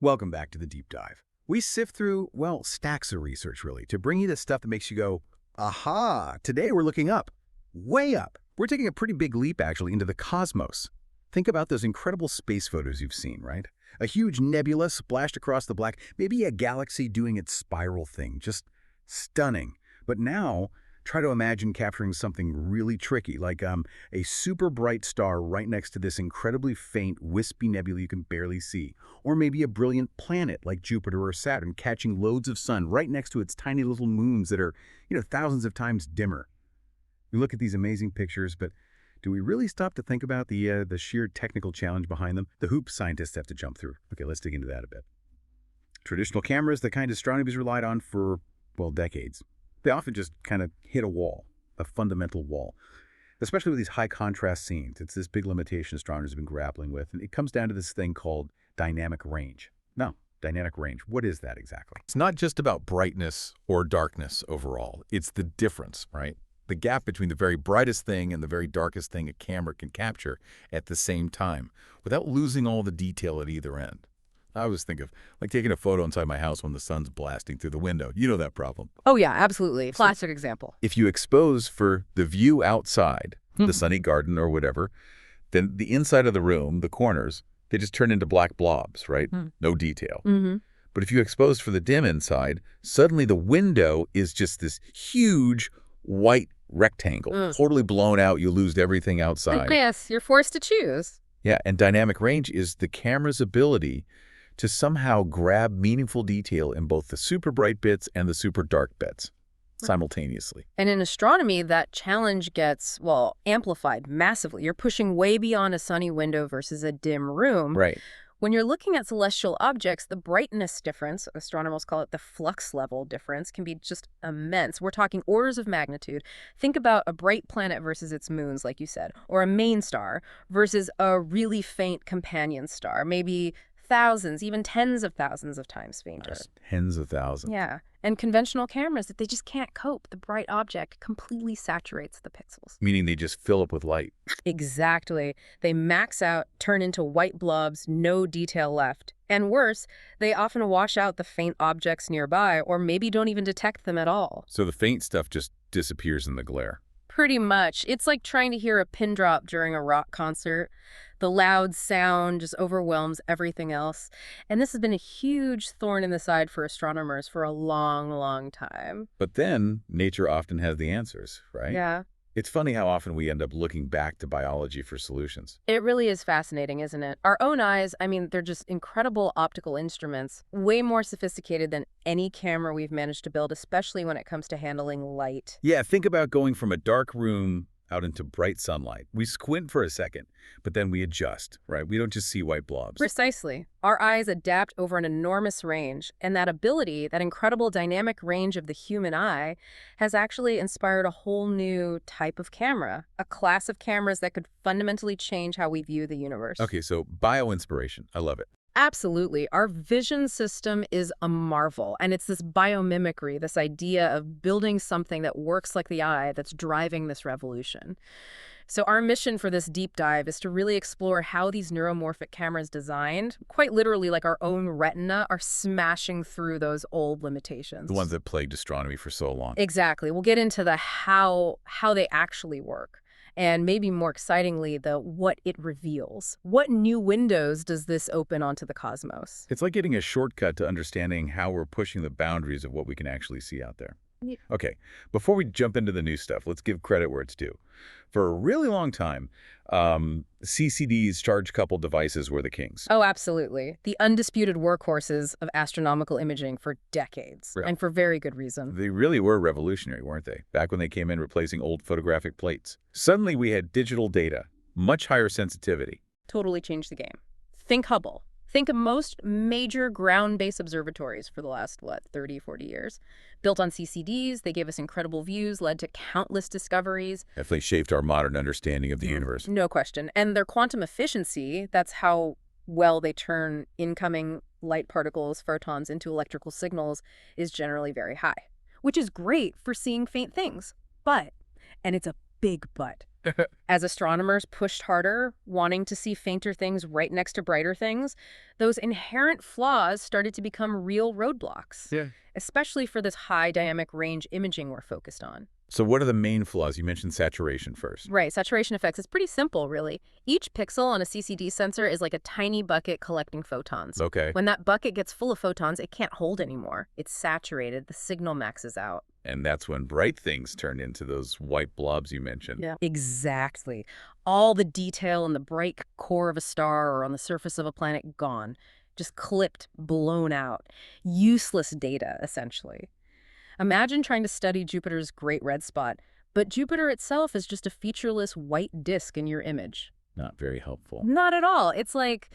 Welcome back to the Deep Dive. We sift through, well, stacks of research, really, to bring you the stuff that makes you go, aha, today we're looking up, way up. We're taking a pretty big leap, actually, into the cosmos. Think about those incredible space photos you've seen, right? A huge nebula splashed across the black, maybe a galaxy doing its spiral thing, just stunning. But now, try to imagine capturing something really tricky, like a super bright star right next to this incredibly faint, wispy nebula you can barely see. Or maybe a brilliant planet like Jupiter or Saturn catching loads of sun right next to its tiny little moons that are, thousands of times dimmer. We look at these amazing pictures, but do we really stop to think about the sheer technical challenge behind them? The hoops scientists have to jump through. Okay, let's dig into that a bit. Traditional cameras, the kind astronomers relied on for, well, decades. They often just kind of hit a wall, a fundamental wall, especially with these high-contrast scenes. It's this big limitation astronomers have been grappling with, and it comes down to this thing called dynamic range. No, dynamic range. What is that exactly? It's not just about brightness or darkness overall. It's the difference, right? The gap between the very brightest thing and the very darkest thing a camera can capture at the same time without losing all the detail at either end. I always think of like taking a photo inside my house when the sun's blasting through the window. You know that problem. Oh, yeah, absolutely. Classic example. If you expose for the view outside, the sunny garden or whatever, then the inside of the room, the corners, they just turn into black blobs, right? No detail. But if you expose for the dim inside, suddenly the window is just this huge white rectangle, totally blown out. You lose everything outside. Yes, you're forced to choose. Yeah, and dynamic range is the camera's ability to somehow grab meaningful detail in both the super bright bits and the super dark bits simultaneously. And in astronomy, that challenge gets, well, amplified massively. You're pushing way beyond a sunny window versus a dim room. Right. When you're looking at celestial objects, the brightness difference, astronomers call it the flux level difference, can be just immense. We're talking orders of magnitude. Think about a bright planet versus its moons, like you said, or a main star versus a really faint companion star, maybe thousands, even tens of thousands of times fainter. Just tens of thousands. Yeah. And conventional cameras, they just can't cope. The bright object completely saturates the pixels. Meaning they just fill up with light. Exactly. They max out, turn into white blobs, no detail left. And worse, they often wash out the faint objects nearby or maybe don't even detect them at all. So the faint stuff just disappears in the glare. Pretty much. It's like trying to hear a pin drop during a rock concert. The loud sound just overwhelms everything else. And this has been a huge thorn in the side for astronomers for a long, long time. But then nature often has the answers, right? Yeah. It's funny how often we end up looking back to biology for solutions. It really is fascinating, isn't it? Our own eyes, I mean, they're just incredible optical instruments, way more sophisticated than any camera we've managed to build, especially when it comes to handling light. Yeah, think about going from a dark room out into bright sunlight. We squint for a second, but then we adjust, right? We don't just see white blobs. Precisely. Our eyes adapt over an enormous range, and that ability, that incredible dynamic range of the human eye, has actually inspired a whole new type of camera, a class of cameras that could fundamentally change how we view the universe. Okay, so bio-inspiration. I love it. Absolutely. Our vision system is a marvel, and it's this biomimicry, this idea of building something that works like the eye that's driving this revolution. So our mission for this deep dive is to really explore how these neuromorphic cameras designed, quite literally like our own retina, are smashing through those old limitations. The ones that plagued astronomy for so long. Exactly. We'll get into the how they actually work. And maybe more excitingly, the what it reveals. What new windows does this open onto the cosmos? It's like getting a shortcut to understanding how we're pushing the boundaries of what we can actually see out there. Yeah. Okay, before we jump into the new stuff, let's give credit where it's due. For a really long time, CCDs, charge-coupled devices, were the kings. Oh, absolutely. The undisputed workhorses of astronomical imaging for decades, Yeah. and for very good reason. They really were revolutionary, weren't they? Back when they came in replacing old photographic plates. Suddenly we had digital data, much higher sensitivity. Totally changed the game. Think Hubble. Think of most major ground-based observatories for the last, 30, 40 years. Built on CCDs, they gave us incredible views, led to countless discoveries. Definitely shaped our modern understanding of the universe. No question. And their quantum efficiency, that's how well they turn incoming light particles, photons, into electrical signals, is generally very high, which is great for seeing faint things. But, and it's a big but, As astronomers pushed harder, wanting to see fainter things right next to brighter things, those inherent flaws started to become real roadblocks, Yeah. especially for this high dynamic range imaging we're focused on. So what are the main flaws? You mentioned saturation first. Right, saturation effects is pretty simple, really. Each pixel on a CCD sensor is like a tiny bucket collecting photons. Okay. When that bucket gets full of photons, it can't hold anymore. It's saturated. The signal maxes out. And that's when bright things turn into those white blobs you mentioned. Yeah. Exactly. All the detail in the bright core of a star or on the surface of a planet gone. Just clipped, blown out. Useless data, essentially. Imagine trying to study Jupiter's Great Red Spot, but Jupiter itself is just a featureless white disk in your image. Not very helpful. Not at all. It's like,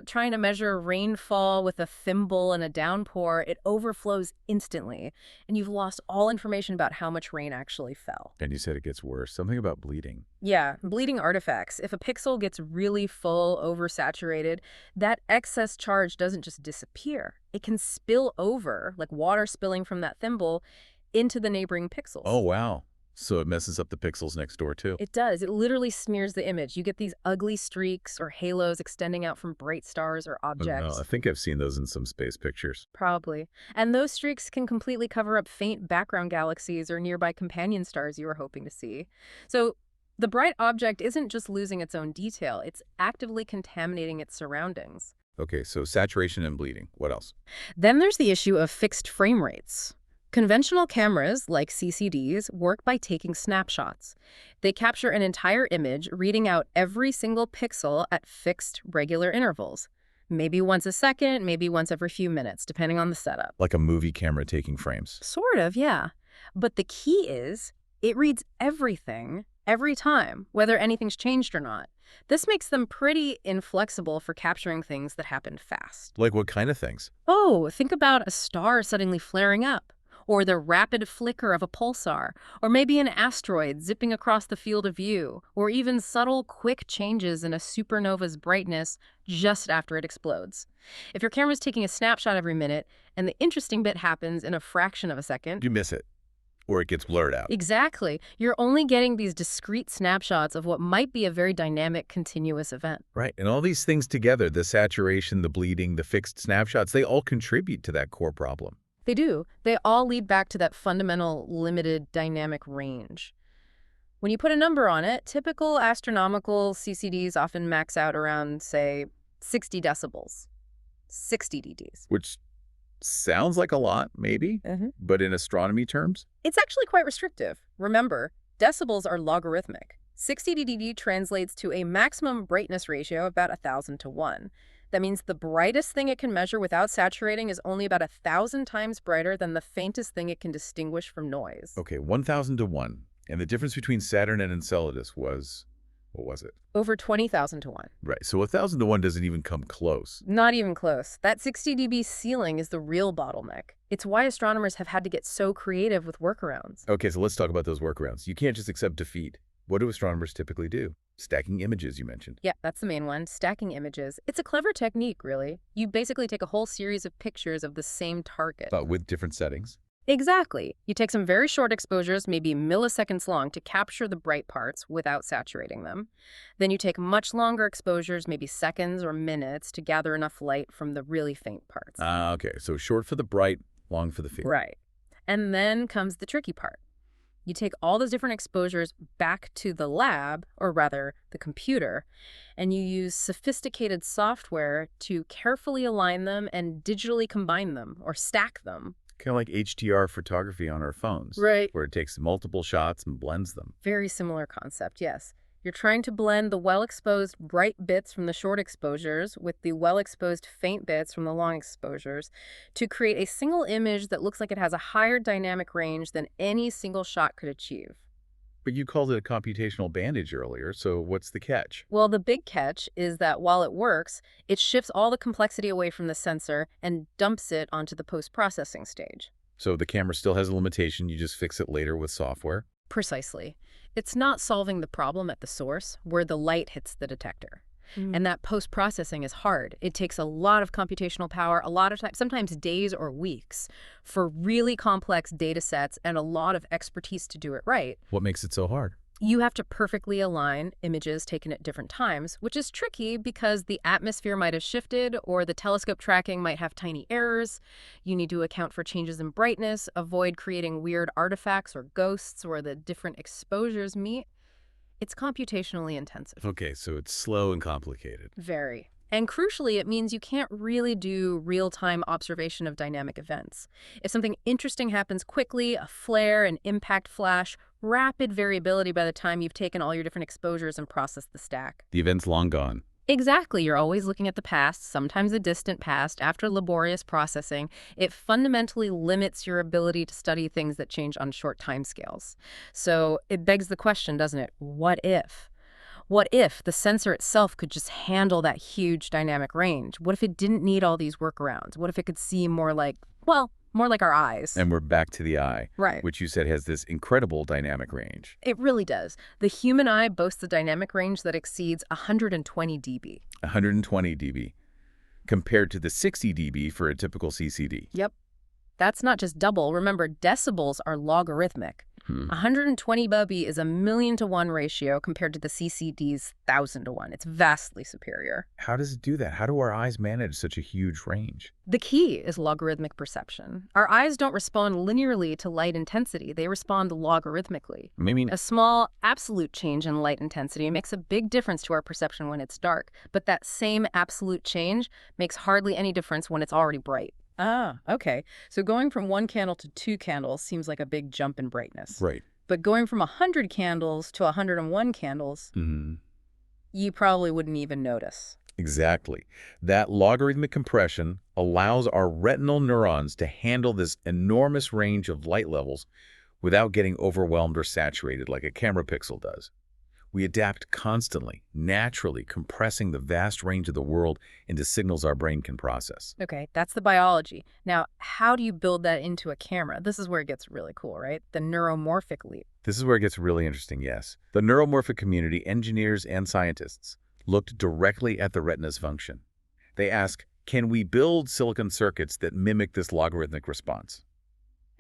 trying to measure rainfall with a thimble and a downpour. It overflows instantly, and you've lost all information about how much rain actually fell. And you said it gets worse. Something about bleeding. Yeah, bleeding artifacts. If a pixel gets really full, oversaturated, that excess charge doesn't just disappear. It can spill over, like water spilling from that thimble, into the neighboring pixels. Oh, wow. So it messes up the pixels next door, too. It does. It literally smears the image. You get these ugly streaks or halos extending out from bright stars or objects. Oh, no. I think I've seen those in some space pictures. Probably. And those streaks can completely cover up faint background galaxies or nearby companion stars you were hoping to see. So the bright object isn't just losing its own detail. It's actively contaminating its surroundings. Okay, so saturation and bleeding. What else? Then there's the issue of fixed frame rates. Conventional cameras, like CCDs, work by taking snapshots. They capture an entire image, reading out every single pixel at fixed, regular intervals. Maybe once a second, maybe once every few minutes, depending on the setup. Like a movie camera taking frames. Sort of, yeah. But the key is, it reads everything, every time, whether anything's changed or not. This makes them pretty inflexible for capturing things that happen fast. Like what kind of things? Oh, think about a star suddenly flaring up, or the rapid flicker of a pulsar, or maybe an asteroid zipping across the field of view, or even subtle, quick changes in a supernova's brightness just after it explodes. If your camera's taking a snapshot every minute, and the interesting bit happens in a fraction of a second, You miss it. Or it gets blurred out. exactly, you're only getting these discrete snapshots of what might be a very dynamic, continuous event. Right. And all these things together, the saturation, the bleeding, the fixed snapshots, they all contribute to that core problem. They do. They all lead back to that fundamental limited dynamic range. When you put a number on it, typical astronomical CCDs often max out around, say, 60 decibels. 60 dBs. Which sounds like a lot, maybe, but in astronomy terms? It's actually quite restrictive. Remember, decibels are logarithmic. 60 dB translates to a maximum brightness ratio of about 1,000 to 1. That means the brightest thing it can measure without saturating is only about 1,000 times brighter than the faintest thing it can distinguish from noise. Okay, 1,000 to 1. And the difference between Saturn and Enceladus was, what was it? Over 20,000 to 1. Right, so 1,000 to 1 doesn't even come close. Not even close. That 60 dB ceiling is the real bottleneck. It's why astronomers have had to get so creative with workarounds. Okay, so let's talk about those workarounds. You can't just accept defeat. What do astronomers typically do? Stacking images, you mentioned. Yeah, that's the main one, stacking images. It's a clever technique, really. You basically take a whole series of pictures of the same target. But with different settings. Exactly. You take some very short exposures, maybe milliseconds long, to capture the bright parts without saturating them. Then you take much longer exposures, maybe seconds or minutes, to gather enough light from the really faint parts. Okay, so short for the bright, long for the faint. Right. And then comes the tricky part. You take all those different exposures back to the lab, or rather the computer, and you use sophisticated software to carefully align them and digitally combine them or stack them. Kind of like HDR photography on our phones. Right. Where it takes multiple shots and blends them. Very similar concept, yes. You're trying to blend the well-exposed bright bits from the short exposures with the well-exposed faint bits from the long exposures to create a single image that looks like it has a higher dynamic range than any single shot could achieve. But you called it a computational bandage earlier, so what's the catch? Well, the big catch is that while it works, it shifts all the complexity away from the sensor and dumps it onto the post-processing stage. So the camera still has a limitation, you just fix it later with software? Precisely. It's not solving the problem at the source, where the light hits the detector. And that post-processing is hard. It takes a lot of computational power, a lot of time, sometimes days or weeks, for really complex data sets and a lot of expertise to do it right. What makes it so hard? You have to perfectly align images taken at different times, which is tricky because the atmosphere might have shifted or the telescope tracking might have tiny errors. You need to account for changes in brightness, avoid creating weird artifacts or ghosts where the different exposures meet. It's computationally intensive. Okay, so it's slow and complicated. Very. And crucially, it means you can't really do real-time observation of dynamic events. If something interesting happens quickly, a flare, an impact flash, rapid variability by the time you've taken all your different exposures and processed the stack. The event's long gone. Exactly. You're always looking at the past, sometimes the distant past, after laborious processing. It fundamentally limits your ability to study things that change on short timescales. So it begs the question, doesn't it? What if? What if the sensor itself could just handle that huge dynamic range? What if it didn't need all these workarounds? What if it could see more like, well, more like our eyes? And we're back to the eye, Right. which you said has this incredible dynamic range. It really does. The human eye boasts a dynamic range that exceeds 120 dB. 120 dB, compared to the 60 dB for a typical CCD. Yep. That's not just double. Remember, decibels are logarithmic. 120 dB is a 1,000,000-to-1 ratio compared to the CCD's 1,000-to-1. It's vastly superior. How does it do that? How do our eyes manage such a huge range? The key is logarithmic perception. Our eyes don't respond linearly to light intensity. They respond logarithmically. I mean, A small absolute change in light intensity makes a big difference to our perception when it's dark, but that same absolute change makes hardly any difference when it's already bright. Ah, okay. So going from 1 candle to 2 candles seems like a big jump in brightness. right. But going from 100 candles to 101 candles, you probably wouldn't even notice. Exactly. That logarithmic compression allows our retinal neurons to handle this enormous range of light levels without getting overwhelmed or saturated like a camera pixel does. We adapt constantly, naturally compressing the vast range of the world into signals our brain can process. Okay, that's the biology. Now, how do you build that into a camera? This is where it gets really cool, right? The neuromorphic leap. This is where it gets really interesting, yes. The neuromorphic community, engineers and scientists, looked directly at the retina's function. They asked, can we build silicon circuits that mimic this logarithmic response?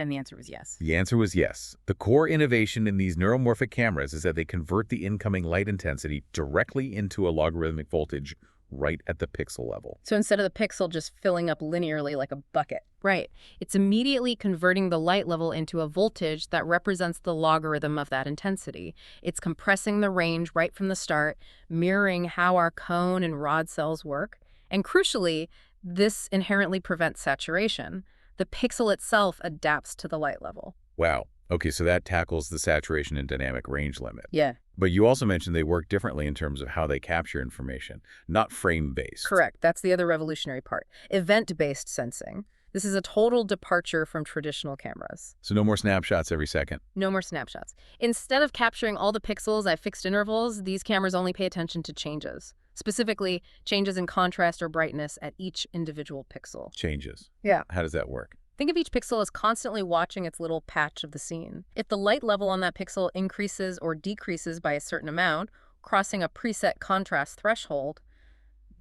And the answer was yes. The answer was yes. The core innovation in these neuromorphic cameras is that they convert the incoming light intensity directly into a logarithmic voltage right at the pixel level. So instead of the pixel just filling up linearly like a bucket. Right. It's immediately converting the light level into a voltage that represents the logarithm of that intensity. It's compressing the range right from the start, mirroring how our cone and rod cells work. And crucially, this inherently prevents saturation. The pixel itself adapts to the light level. Wow. Okay, so that tackles the saturation and dynamic range limit. Yeah. But you also mentioned they work differently in terms of how they capture information, not frame-based. Correct. That's the other revolutionary part. Event-based sensing. This is a total departure from traditional cameras. So no more snapshots every second. No more snapshots. Instead of capturing all the pixels at fixed intervals, these cameras only pay attention to changes. Specifically, changes in contrast or brightness at each individual pixel. Changes. Yeah. How does that work? Think of each pixel as constantly watching its little patch of the scene. If the light level on that pixel increases or decreases by a certain amount, crossing a preset contrast threshold,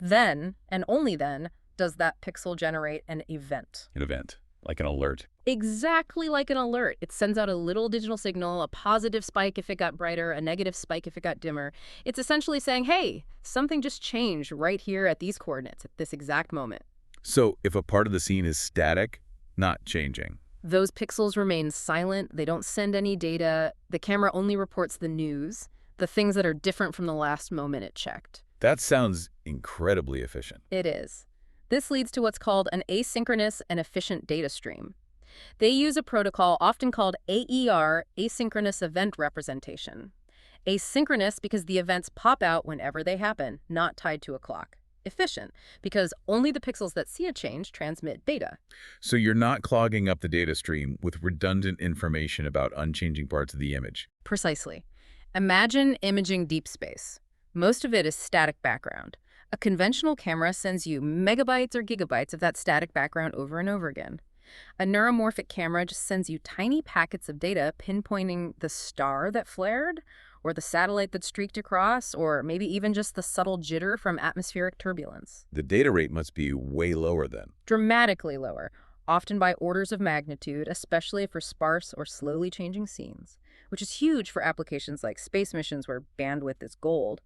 then, and only then, does that pixel generate an event. An event, like an alert. Exactly like an alert. It sends out a little digital signal, a positive spike if it got brighter, a negative spike if it got dimmer. It's essentially saying, hey, something just changed right here at these coordinates at this exact moment. So if a part of the scene is static, not changing. Those pixels remain silent. They don't send any data. The camera only reports the news, the things that are different from the last moment it checked. That sounds incredibly efficient. It is. This leads to what's called an asynchronous and efficient data stream. They use a protocol often called AER, asynchronous event representation. Asynchronous because the events pop out whenever they happen, not tied to a clock. Efficient because only the pixels that see a change transmit data. So you're not clogging up the data stream with redundant information about unchanging parts of the image. Precisely. Imagine imaging deep space. Most of it is static background. A conventional camera sends you megabytes or gigabytes of that static background over and over again. A neuromorphic camera just sends you tiny packets of data pinpointing the star that flared, or the satellite that streaked across, or maybe even just the subtle jitter from atmospheric turbulence. The data rate must be way lower then. Dramatically lower, often by orders of magnitude, especially for sparse or slowly changing scenes. which is huge for applications like space missions where bandwidth is gold.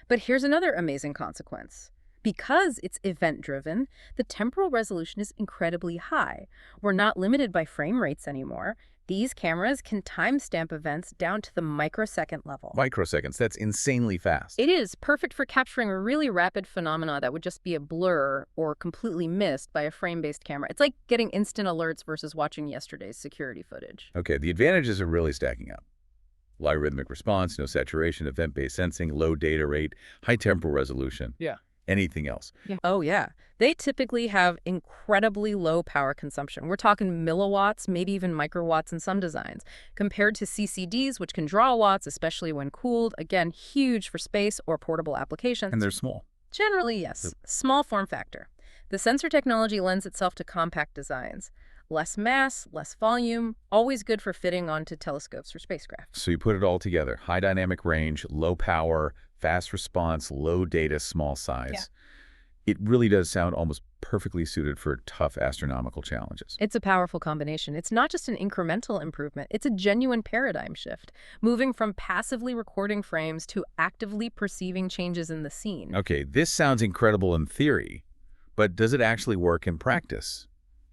But here's another amazing consequence. Because it's event-driven, the temporal resolution is incredibly high. We're not limited by frame rates anymore. These cameras can timestamp events down to the microsecond level. Microseconds, that's insanely fast. It is perfect for capturing a really rapid phenomena that would just be a blur or completely missed by a frame-based camera. It's like getting instant alerts versus watching yesterday's security footage. Okay, the advantages are really stacking up. Logarithmic response, no saturation, event-based sensing, low data rate, high temporal resolution. Yeah. Anything else? Yeah. Oh, yeah. They typically have incredibly low power consumption. We're talking milliwatts, maybe even microwatts in some designs, compared to CCDs, which can draw watts, especially when cooled. Again, huge for space or portable applications. And they're small. Generally, yes. Small form factor. The sensor technology lends itself to compact designs. Less mass, less volume, always good for fitting onto telescopes or spacecraft. So you put it all together. High dynamic range, low power, fast response, low data, small size. Yeah. It really does sound almost perfectly suited for tough astronomical challenges. It's a powerful combination. It's not just an incremental improvement. It's a genuine paradigm shift, moving from passively recording frames to actively perceiving changes in the scene. Okay, this sounds incredible in theory, but does it actually work in practice?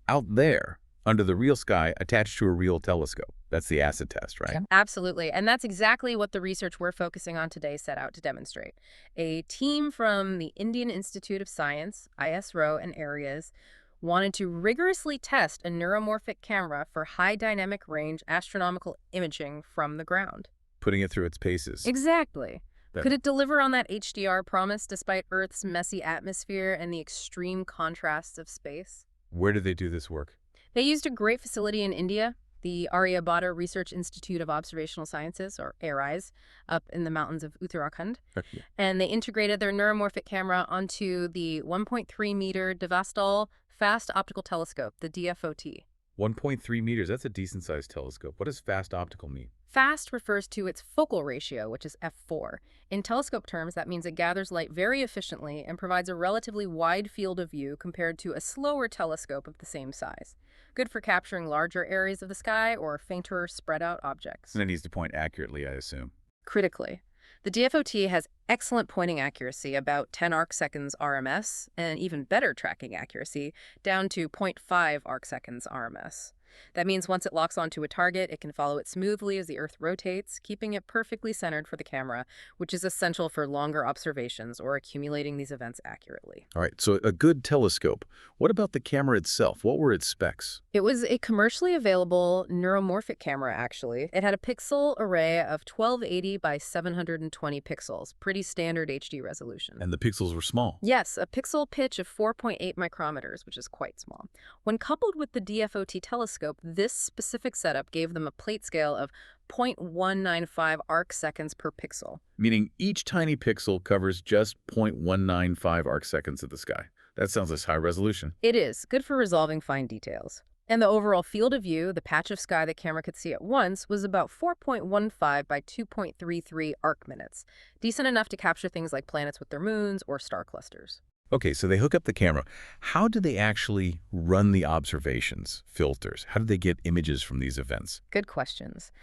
Out there, under the real sky, attached to a real telescope. That's the acid test, right? Absolutely. And that's exactly what the research we're focusing on today set out to demonstrate. A team from the Indian Institute of Science, ISRO, and AREAS wanted to rigorously test a neuromorphic camera for high dynamic range astronomical imaging from the ground. Putting it through its paces. Exactly. Could it deliver on that HDR promise despite Earth's messy atmosphere and the extreme contrasts of space? Where did they do this work? They used a great facility in India, the Aryabhata Research Institute of Observational Sciences, or ARISE, up in the mountains of Uttarakhand. Okay. And they integrated their neuromorphic camera onto the 1.3-meter Devastal Fast Optical Telescope, the DFOT. 1.3 meters, that's a decent-sized telescope. What does fast optical mean? Fast refers to its focal ratio, which is f4. In telescope terms, that means it gathers light very efficiently and provides a relatively wide field of view compared to a slower telescope of the same size. Good for capturing larger areas of the sky or fainter, spread-out objects. And it needs to point accurately, I assume. Critically, the DFOT has excellent pointing accuracy, about 10 arcseconds RMS, and even better tracking accuracy, down to 0.5 arcseconds RMS. That means once it locks onto a target, it can follow it smoothly as the Earth rotates, keeping it perfectly centered for the camera, which is essential for longer observations or accumulating these events accurately. All right, so a good telescope. What about the camera itself? What were its specs? It was a commercially available neuromorphic camera, actually. It had a pixel array of 1280 by 720 pixels, pretty standard HD resolution. And the pixels were small. Yes, a pixel pitch of 4.8 micrometers, which is quite small. When coupled with the DFOT telescope, this specific setup gave them a plate scale of 0.195 arcseconds per pixel. Meaning each tiny pixel covers just 0.195 arcseconds of the sky. That sounds like high resolution. It is. Good for resolving fine details. And the overall field of view, the patch of sky the camera could see at once, was about 4.15 by 2.33 arc minutes. Decent enough to capture things like planets with their moons or star clusters. Okay, so they hook up the camera. How do they actually run the observations, filters? How do they get images from these events? Good questions.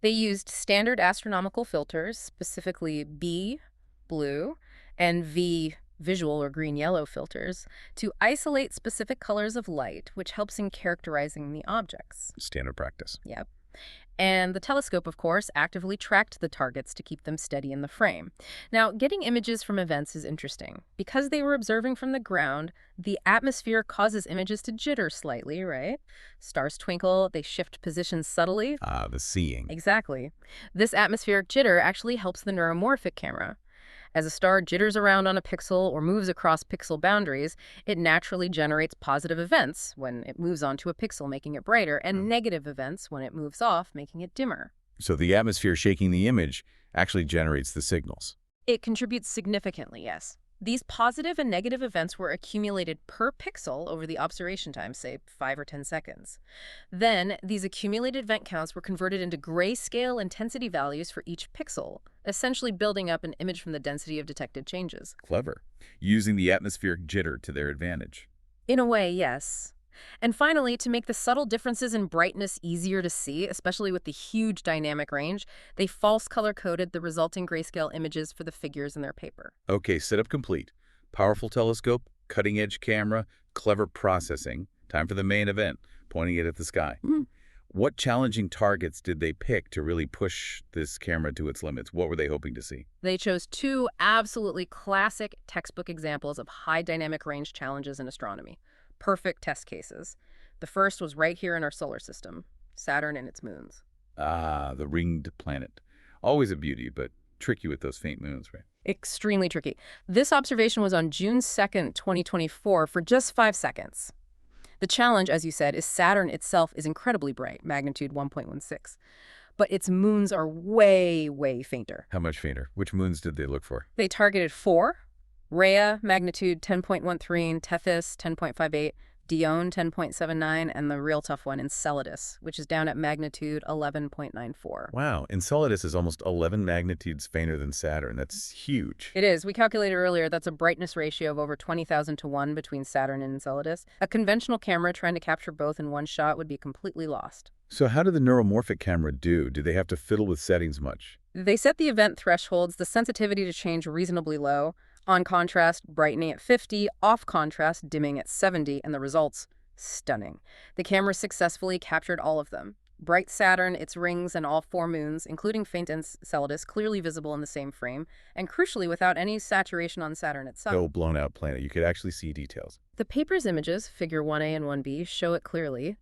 They used standard astronomical filters, specifically B, blue, and V, visual or green-yellow filters, to isolate specific colors of light, which helps in characterizing the objects. Standard practice. Yep. And the telescope, of course, actively tracked the targets to keep them steady in the frame. Now, getting images from events is interesting. Because they were observing from the ground, the atmosphere causes images to jitter slightly, right? Stars twinkle, they shift positions subtly. The seeing. Exactly. This atmospheric jitter actually helps the neuromorphic camera. As a star jitters around on a pixel or moves across pixel boundaries, it naturally generates positive events when it moves onto a pixel, making it brighter, and negative events when it moves off, making it dimmer. So the atmosphere shaking the image actually generates the signals. It contributes significantly, yes. These positive and negative events were accumulated per pixel over the observation time, say 5 or 10 seconds. Then, these accumulated event counts were converted into grayscale intensity values for each pixel, essentially building up an image from the density of detected changes. Clever. Using the atmospheric jitter to their advantage. In a way, yes. And finally, to make the subtle differences in brightness easier to see, especially with the huge dynamic range, they false color-coded the resulting grayscale images for the figures in their paper. Okay, setup complete. Powerful telescope, cutting-edge camera, clever processing. Time for the main event, pointing it at the sky. What challenging targets did they pick to really push this camera to its limits? What were they hoping to see? They chose two absolutely classic textbook examples of high dynamic range challenges in astronomy. Perfect test cases. The first was right here in our solar system, Saturn and its moons. Ah, the ringed planet. Always a beauty, but tricky with those faint moons, right? Extremely tricky. This observation was on June 2nd, 2024, for just 5 seconds. The challenge, as you said, is Saturn itself is incredibly bright, magnitude 1.16. But its moons are way, way fainter. How much fainter? Which moons did they look for? They targeted 4, Rhea, magnitude 10.13, Tethys, 10.58, Dione, 10.79, and the real tough one, Enceladus, which is down at magnitude 11.94. Wow, Enceladus is almost 11 magnitudes fainter than Saturn. That's huge. It is. We calculated earlier that's a brightness ratio of over 20,000 to 1 between Saturn and Enceladus. A conventional camera trying to capture both in one shot would be completely lost. So how did the neuromorphic camera do? Do they have to fiddle with settings much? They set the event thresholds, the sensitivity to change reasonably low, on contrast, brightening at 50, off contrast, dimming at 70, and the results, stunning. The camera successfully captured all of them. Bright Saturn, its rings, and all 4 moons, including faint Enceladus, clearly visible in the same frame, and crucially without any saturation on Saturn itself. No blown-out planet. You could actually see details. The paper's images, figure 1A and 1B, show it clearly.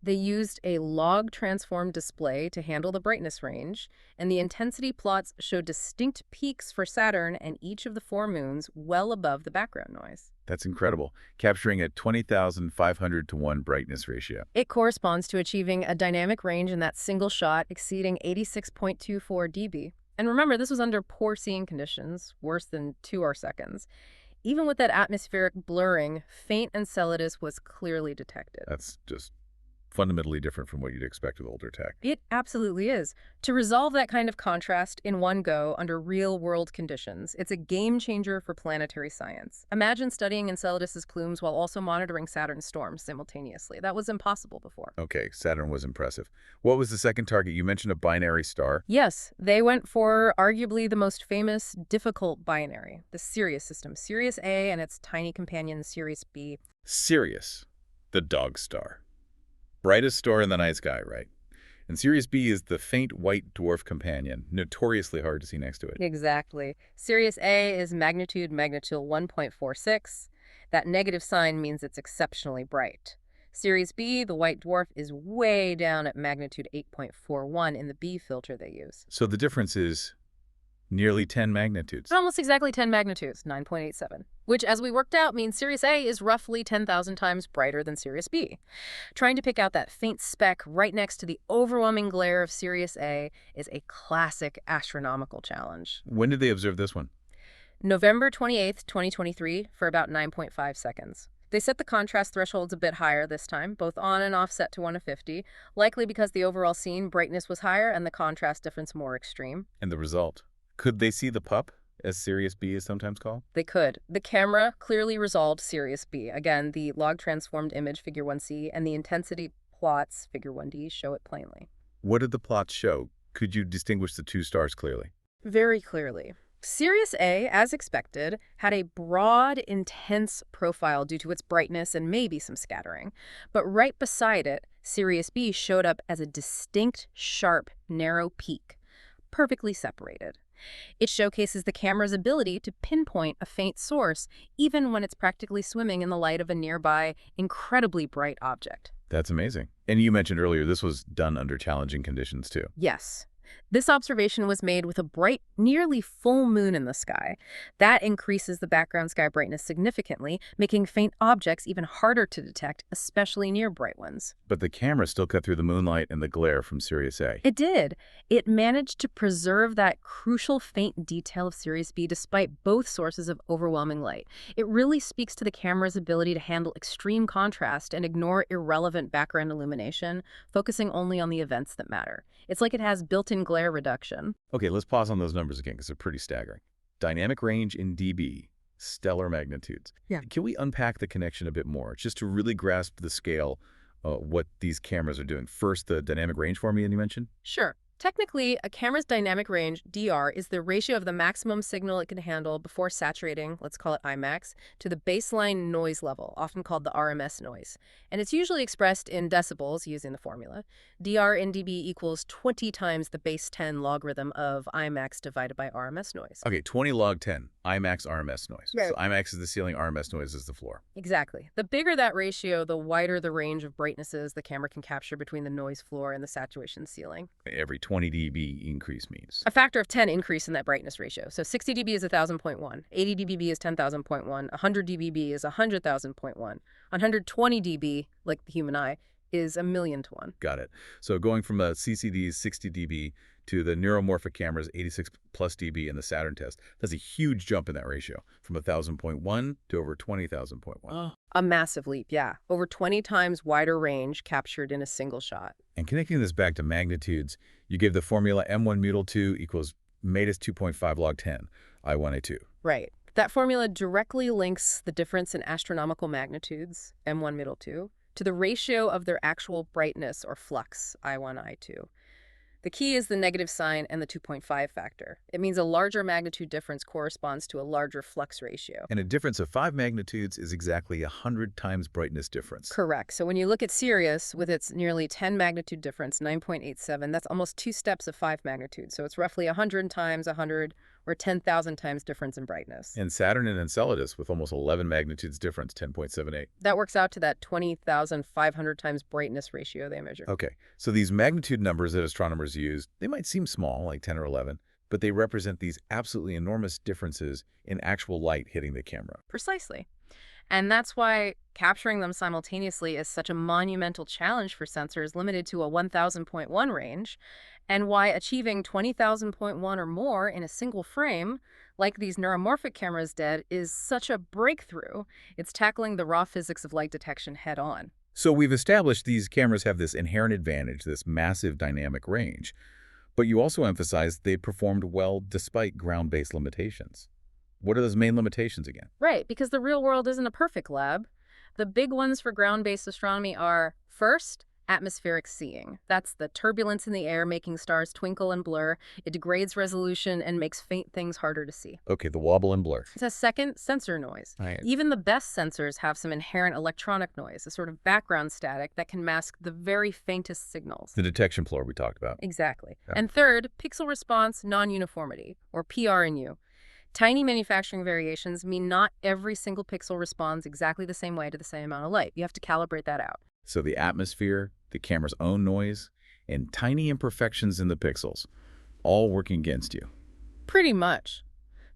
They used a log transform display to handle the brightness range, and the intensity plots show distinct peaks for Saturn and each of the 4 moons well above the background noise. That's incredible, capturing a 20,500 to 1 brightness ratio. It corresponds to achieving a dynamic range in that single shot exceeding 86.24 dB. And remember, this was under poor seeing conditions, worse than 2 arcseconds. Even with that atmospheric blurring, faint Enceladus was clearly detected. That's just fundamentally different from what you'd expect with older tech. It absolutely is. To resolve that kind of contrast in one go under real-world conditions, it's a game changer for planetary science. Imagine studying Enceladus's plumes while also monitoring Saturn's storms simultaneously. That was impossible before. Okay, Saturn was impressive. What was the second target? You mentioned a binary star. Yes, they went for arguably the most famous, difficult binary, the Sirius system. Sirius A and its tiny companion Sirius B. Sirius, the dog star. Brightest star in the night sky, right? And Sirius B is the faint white dwarf companion, notoriously hard to see next to it. Exactly. Sirius A is magnitude 1.46. That negative sign means it's exceptionally bright. Sirius B, the white dwarf, is way down at magnitude 8.41 in the B filter they use. So the difference is nearly 10 magnitudes. Almost exactly 10 magnitudes, 9.87, which, as we worked out, means Sirius A is roughly 10,000 times brighter than Sirius B. Trying to pick out that faint speck right next to the overwhelming glare of Sirius A is a classic astronomical challenge. When did they observe this one? November 28th, 2023, for about 9.5 seconds. They set the contrast thresholds a bit higher this time, both on and offset to 1 to 50, likely because the overall scene brightness was higher and the contrast difference more extreme. And the result? Could they see the pup, as Sirius B is sometimes called? They could. The camera clearly resolved Sirius B. Again, the log-transformed image, figure 1C, and the intensity plots, figure 1D, show it plainly. What did the plots show? Could you distinguish the 2 stars clearly? Very clearly. Sirius A, as expected, had a broad, intense profile due to its brightness and maybe some scattering. But right beside it, Sirius B showed up as a distinct, sharp, narrow peak, perfectly separated. It showcases the camera's ability to pinpoint a faint source, even when it's practically swimming in the light of a nearby, incredibly bright object. That's amazing. And you mentioned earlier this was done under challenging conditions, too. Yes. This observation was made with a bright, nearly full moon in the sky. That increases the background sky brightness significantly, making faint objects even harder to detect, especially near bright ones. But the camera still cut through the moonlight and the glare from Sirius A. It did. It managed to preserve that crucial faint detail of Sirius B despite both sources of overwhelming light. It really speaks to the camera's ability to handle extreme contrast and ignore irrelevant background illumination, focusing only on the events that matter. It's like it has built-in glare reduction. Okay, let's pause on those numbers again because they're pretty staggering. Dynamic range in dB, Stellar magnitudes. Yeah. Can we unpack the connection a bit more, just to really grasp the scale what these cameras are doing? First, the dynamic range formula you mentioned? Sure. Technically, a camera's dynamic range, DR, is the ratio of the maximum signal it can handle before saturating, let's call it IMAX, to the baseline noise level, often called the RMS noise. And it's usually expressed in decibels using the formula. DR in dB equals 20 times the base 10 logarithm of IMAX divided by RMS noise. Okay, 20 log 10, IMAX RMS noise. Right. So IMAX is the ceiling, RMS noise is the floor. Exactly. The bigger that ratio, the wider the range of brightnesses the camera can capture between the noise floor and the saturation ceiling. Every 20 dB increase means. A factor of 10 increase in that brightness ratio. So 60 dB is 1,000.1, 80 dBb is 10,000.1, 100 dBb is 100,000.1, 120 dB, like the human eye, is 1,000,000 to 1. Got it. So going from a CCD's 60 dB to the neuromorphic camera's 86 plus dB in the Saturn test, that's a huge jump in that ratio, from 1,000.1 to over 20,000.1. A massive leap, yeah. Over 20 times wider range captured in a single shot. And connecting this back to magnitudes, you gave the formula M1 mutal 2 equals Metis 2.5 log 10, I1A2. Right. That formula directly links the difference in astronomical magnitudes, M1 middle 2, to the ratio of their actual brightness or flux, I1, I2. The key is the negative sign and the 2.5 factor. It means a larger magnitude difference corresponds to a larger flux ratio. And a difference of 5 magnitudes is exactly 100 times brightness difference. Correct. So when you look at Sirius with its nearly 10 magnitude difference, 9.87, that's almost 2 steps of 5 magnitude. So it's roughly 100 times 100 or 10,000 times difference in brightness. And Saturn and Enceladus with almost 11 magnitudes difference, 10.78. That works out to that 20,500 times brightness ratio they measure. Okay, so these magnitude numbers that astronomers use, they might seem small, like 10 or 11, but they represent these absolutely enormous differences in actual light hitting the camera. Precisely. And that's why capturing them simultaneously is such a monumental challenge for sensors limited to a 1,000.1 range, and why achieving 20,000.1 or more in a single frame, like these neuromorphic cameras did, is such a breakthrough. It's tackling the raw physics of light detection head on. So we've established these cameras have this inherent advantage, this massive dynamic range, but you also emphasized they performed well despite ground-based limitations. What are those main limitations again? Right, because the real world isn't a perfect lab. The big ones for ground-based astronomy are, first, atmospheric seeing. That's the turbulence in the air making stars twinkle and blur. It degrades resolution and makes faint things harder to see. Okay, the wobble and blur. It's a second, sensor noise. Right. Even the best sensors have some inherent electronic noise, a sort of background static that can mask the very faintest signals. The detection floor we talked about. Exactly. Yeah. And third, pixel response non-uniformity, or PRNU. Tiny manufacturing variations mean not every single pixel responds exactly the same way to the same amount of light. You have to calibrate that out. So the atmosphere, the camera's own noise, and tiny imperfections in the pixels, all working against you. Pretty much.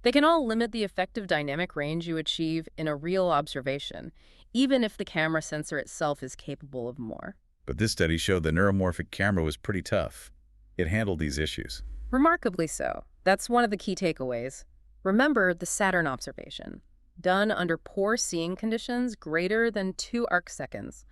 They can all limit the effective dynamic range you achieve in a real observation, even if the camera sensor itself is capable of more. But this study showed the neuromorphic camera was pretty tough. It handled these issues. Remarkably so. That's one of the key takeaways. Remember the Saturn observation, done under poor seeing conditions greater than 2 arcseconds.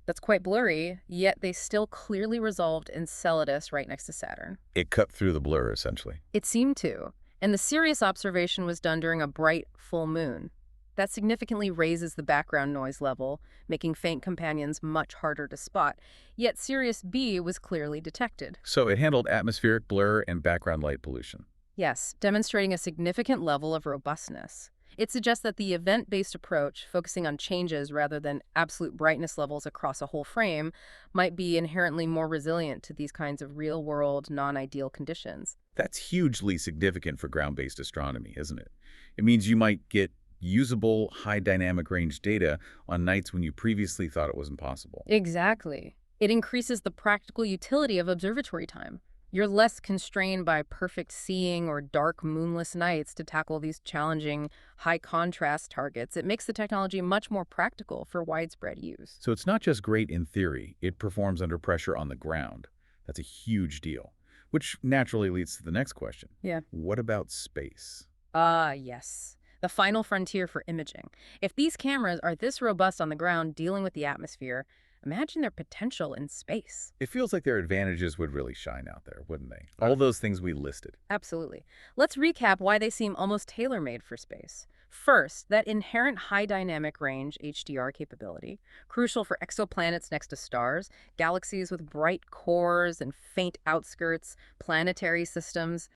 That's quite blurry, yet they still clearly resolved Enceladus right next to Saturn. It cut through the blur, essentially. It seemed to. And the Sirius observation was done during a bright full moon. That significantly raises the background noise level, making faint companions much harder to spot. Yet Sirius B was clearly detected. So it handled atmospheric blur and background light pollution. Yes, demonstrating a significant level of robustness. It suggests that the event-based approach, focusing on changes rather than absolute brightness levels across a whole frame, might be inherently more resilient to these kinds of real-world, non-ideal conditions. That's hugely significant for ground-based astronomy, isn't it? It means you might get usable, high dynamic range data on nights when you previously thought it was impossible. Exactly. It increases the practical utility of observatory time. You're less constrained by perfect seeing or dark moonless nights to tackle these challenging, high-contrast targets. It makes the technology much more practical for widespread use. So it's not just great in theory, it performs under pressure on the ground. That's a huge deal, which naturally leads to the next question. Yeah. What about space? Yes. The final frontier for imaging. If these cameras are this robust on the ground dealing with the atmosphere, Imagine their potential in space. It feels like their advantages would really shine out there, wouldn't they? All those things we listed. Absolutely. Let's recap why they seem almost tailor-made for space. First, that inherent high dynamic range HDR capability, crucial for exoplanets next to stars, galaxies with bright cores and faint outskirts, planetary systems.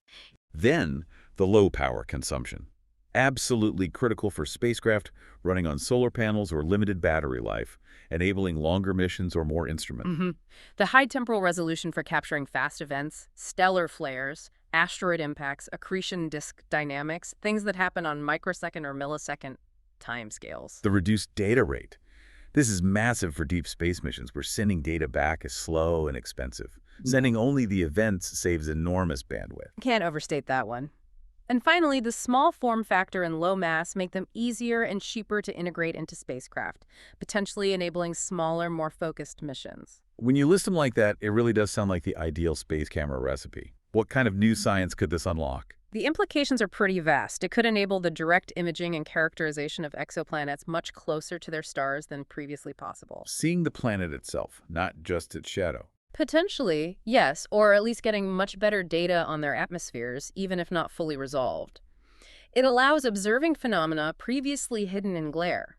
Then, the low power consumption. Absolutely critical for spacecraft running on solar panels or limited battery life, enabling longer missions or more instruments. The high temporal resolution for capturing fast events, stellar flares, asteroid impacts, accretion disk dynamics, things that happen on microsecond or millisecond timescales. The reduced data rate. This is massive for deep space missions where sending data back is slow and expensive. Sending only the events saves enormous bandwidth. Can't overstate that one. And finally, the small form factor and low mass make them easier and cheaper to integrate into spacecraft, potentially enabling smaller, more focused missions. When you list them like that, it really does sound like the ideal space camera recipe. What kind of new science could this unlock? The implications are pretty vast. It could enable the direct imaging and characterization of exoplanets much closer to their stars than previously possible. Seeing the planet itself, not just its shadow. Potentially, yes, or at least getting much better data on their atmospheres, even if not fully resolved. It allows observing phenomena previously hidden in glare.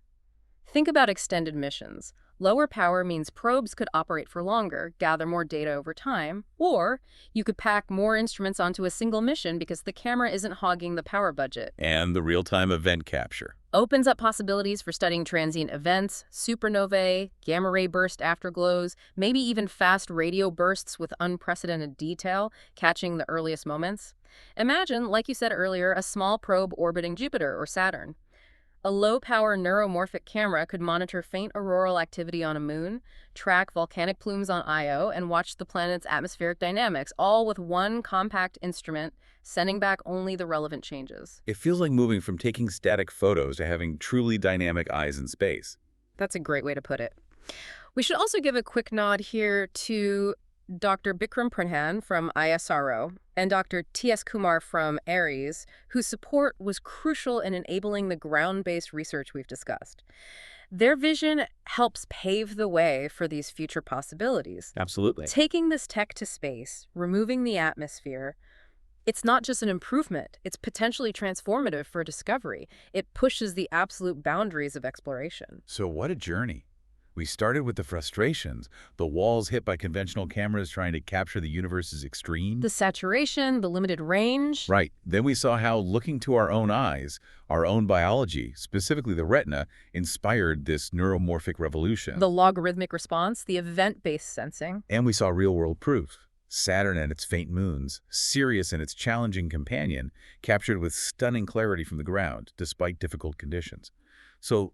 Think about extended missions. Lower power means probes could operate for longer, gather more data over time, or you could pack more instruments onto a single mission because the camera isn't hogging the power budget. And the real-time event capture. Opens up possibilities for studying transient events, supernovae, gamma-ray burst afterglows, maybe even fast radio bursts with unprecedented detail, catching the earliest moments. Imagine, like you said earlier, a small probe orbiting Jupiter or Saturn. A low-power neuromorphic camera could monitor faint auroral activity on a moon, track volcanic plumes on Io, and watch the planet's atmospheric dynamics, all with one compact instrument, sending back only the relevant changes. It feels like moving from taking static photos to having truly dynamic eyes in space. That's a great way to put it. We should also give a quick nod here to Dr. Bikram Pradhan from ISRO and Dr. T.S. Kumar from ARES, whose support was crucial in enabling the ground-based research we've discussed. Their vision helps pave the way for these future possibilities. Absolutely. Taking this tech to space, removing the atmosphere, it's not just an improvement, it's potentially transformative for discovery. It pushes the absolute boundaries of exploration. So what a journey. We started with the frustrations, the walls hit by conventional cameras trying to capture the universe's extreme. The saturation, the limited range. Right. Then we saw how looking to our own eyes, our own biology, specifically the retina, inspired this neuromorphic revolution. The logarithmic response, the event-based sensing. And we saw real-world proof. Saturn and its faint moons, Sirius and its challenging companion, captured with stunning clarity from the ground, despite difficult conditions. So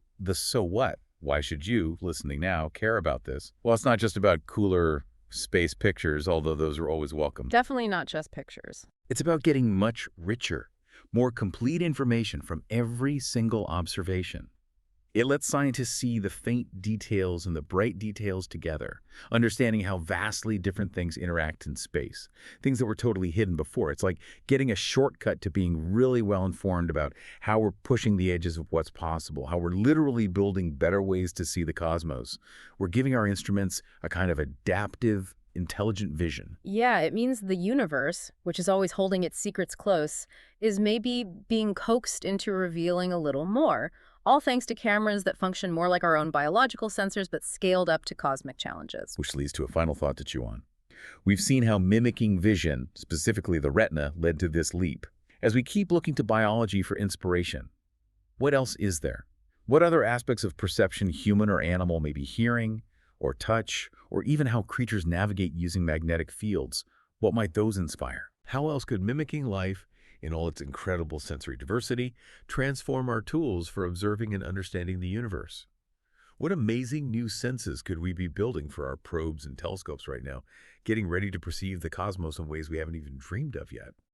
what? Why should you, listening now, care about this? Well, it's not just about cooler space pictures, although those are always welcome. Definitely not just pictures. It's about getting much richer, more complete information from every single observation. It lets scientists see the faint details and the bright details together, understanding how vastly different things interact in space, things that were totally hidden before. It's like getting a shortcut to being really well-informed about how we're pushing the edges of what's possible, how we're literally building better ways to see the cosmos. We're giving our instruments a kind of adaptive, intelligent vision. Yeah, it means the universe, which is always holding its secrets close, is maybe being coaxed into revealing a little more, all thanks to cameras that function more like our own biological sensors but scaled up to cosmic challenges. Which leads to a final thought to chew on. We've seen how mimicking vision, specifically the retina, led to this leap. As we keep looking to biology for inspiration, what else is there? What other aspects of perception, human or animal, may be hearing, or touch, or even how creatures navigate using magnetic fields? What might those inspire? How else could mimicking life, in all its incredible sensory diversity, transform our tools for observing and understanding the universe? What amazing new senses could we be building for our probes and telescopes right now, getting ready to perceive the cosmos in ways we haven't even dreamed of yet?